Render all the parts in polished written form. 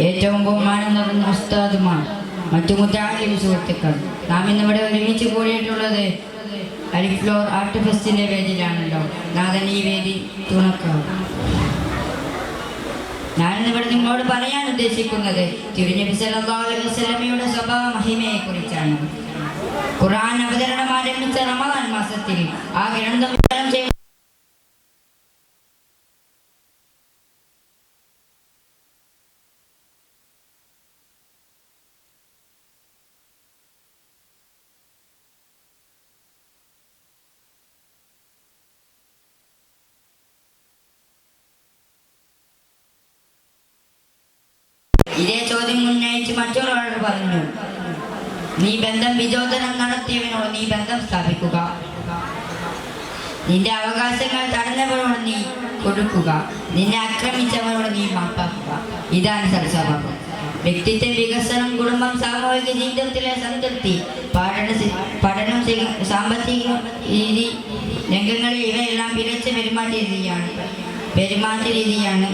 ഏറ്റവും ബഹുമാനം നിറഞ്ഞ ഉസ്താദുമാർ, മറ്റു മുത്താലിം സുഹൃത്തുക്കൾ, നാം ഇന്നിവിടെ ഒരുമിച്ച് കൂടിയിട്ടുള്ളത് അലിഫ്ലോർ ആർട്ട് ഫെസ്റ്റിൻ്റെ വേദിയിലാണല്ലോ. നാഥൻ ഈ വേദി തുണക്കാവും. ഞാനിന്നിവിടെ നിങ്ങളോട് പറയാൻ ഉദ്ദേശിക്കുന്നത് തിരുനബി സല്ലല്ലാഹു അലൈഹി വസല്ലമയുടെ സ്വഭാവ മഹിമയെ കുറിച്ചാണ്. ഖുർആൻ അവതരണം ആരംഭിച്ച റമദാൻ മാസത്തിൽ ആ ഗ്രന്ഥം ഇതേ ചോദ്യം ഉന്നയിച്ച് മറ്റൊരാളോട് പറഞ്ഞു, നീ ബന്ധം വിചോദനം നടത്തിയവനോട് നീ ബന്ധം സ്ഥാപിക്കുക, നിന്റെ അവകാശങ്ങൾ തടഞ്ഞവനോട് നീ കൊടുക്കുക, നിന്നെ ആക്രമിച്ചവനോട് നീ മാപ്പാക്കുക. ഇതാണ് സൽസ്വഭാവം. വ്യക്തിത്വ വികസനം, കുടുംബം, സാമൂഹിക ജീവിതത്തിലെ സംതൃപ്തി, പഠനം, സാമ്പത്തിക രീതി രംഗങ്ങളിൽ ഇവയെല്ലാം പിഴച്ച പെരുമാറ്റ രീതിയാണ്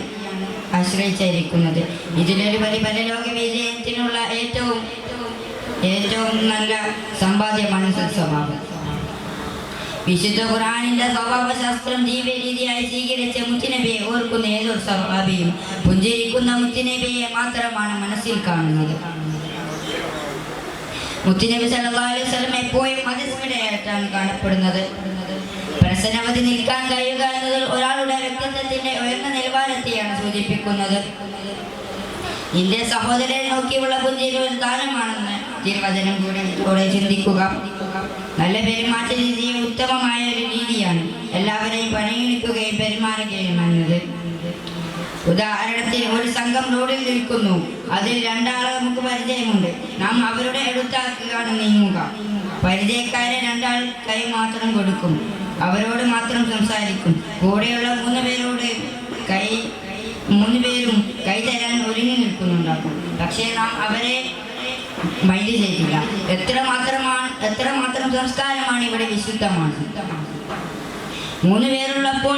ആശ്രയിച്ചിരിക്കുന്നത്. ഇതിലൊരു പരലോക വിജയത്തിനുള്ള ഏറ്റവും നല്ല സമ്പാദ്യമാണ് സൽസ്വഭാവം. വിശുദ്ധ ഖുർആനിന്റെ സ്വഭാവശാസ്ത്രം ജീവിതരീതിയായി സ്വീകരിച്ച മുത്തുനബിയെ ഓർക്കുന്ന ഏതൊരു സ്വഭാവിയും പുഞ്ചിരിക്കുന്ന മുത്തുനബിയെ മാത്രമാണ് മനസ്സിൽ കാണുന്നത്. മുത്തുനബി സല്ലല്ലാഹു അലൈഹി വസല്ലം എപ്പോഴും മതസ്മിതയായിട്ടാണ് കാണപ്പെടുന്നത്. പ്രസന്നവതി നിൽക്കാൻ കഴിയുക എന്നത് ഒരാളുടെ വ്യക്തിത്വത്തിന്റെ ഉയർന്ന നിലവാരത്തെയാണ് സൂചിപ്പിക്കുന്നത്. നിന്റെ സഹോദരനെ നോക്കിയുള്ള പുഞ്ചിരി ഒരു ദാനമാണെന്ന് തിരുവചനം കൂടെ ചിന്തിക്കുക. നല്ല പെരുമാറ്റ രീതി ഉത്തമമായ ഒരു രീതിയാണ്. എല്ലാവരെയും പരിഗണിക്കുകയും പെരുമാറുകയും എന്നത്. ഉദാഹരണത്തിന്, ഒരു സംഘം റോഡിൽ നിൽക്കുന്നു. അതിൽ രണ്ടാളെ നമുക്ക് പരിചയമുണ്ട്. നാം അവരുടെ അടുത്താക്കുകയാണ് നീങ്ങുക. പരിചയക്കാരെ രണ്ടാൾ കൈ മാത്രം കൊടുക്കും, അവരോട് മാത്രം സംസാരിക്കും. കൂടെയുള്ള മൂന്ന് പേരും കൈ തരാൻ ഒരുങ്ങി നിൽക്കുന്നുണ്ടാക്കും. പക്ഷേ നാം അവരെ മൈൻഡ് ചെയ്തില്ല. എത്രമാത്രം സംസ്കാരമാണ് ഇവിടെ വിശുദ്ധമാണ്. മൂന്ന് പേരുള്ളപ്പോൾ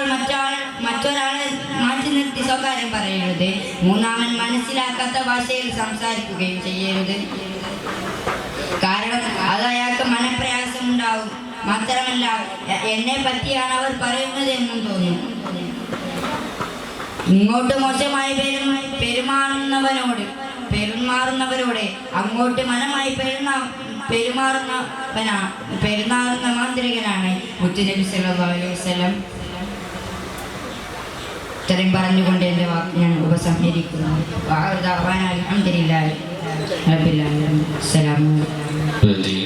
മറ്റൊരാളെ മാറ്റി നിർത്തി സ്വകാര്യം പറയരുത്. മൂന്നാമൻ മനസ്സിലാക്കാത്ത ഭാഷയിൽ സംസാരിക്കുകയും ചെയ്യരുത്. കാരണം അത് അയാൾക്ക് മനപ്രയാസം ഉണ്ടാവും. മാത്രമല്ല, എന്നെ പറ്റിയാണ് അവർ പറയുന്നത് എന്നും തോന്നും. ഇങ്ങോട്ട് മോശമായി പെരുമാറുന്നവരോട് അങ്ങോട്ട് മനമായി പെരുമാറുന്ന മാന്ത്രികനാണ് മുത്തുനബി സല്ലല്ലാഹു അലൈഹി വസല്ലം. ഇത്രയും പറഞ്ഞുകൊണ്ട് എൻ്റെ വാക്ക് ഞാൻ ഉപസംഹരിക്കുന്നു. അൽഹംദുലില്ലാഹി റബ്ബിൽ ആലമീൻ. അസ്സലാമു അലൈക്കും.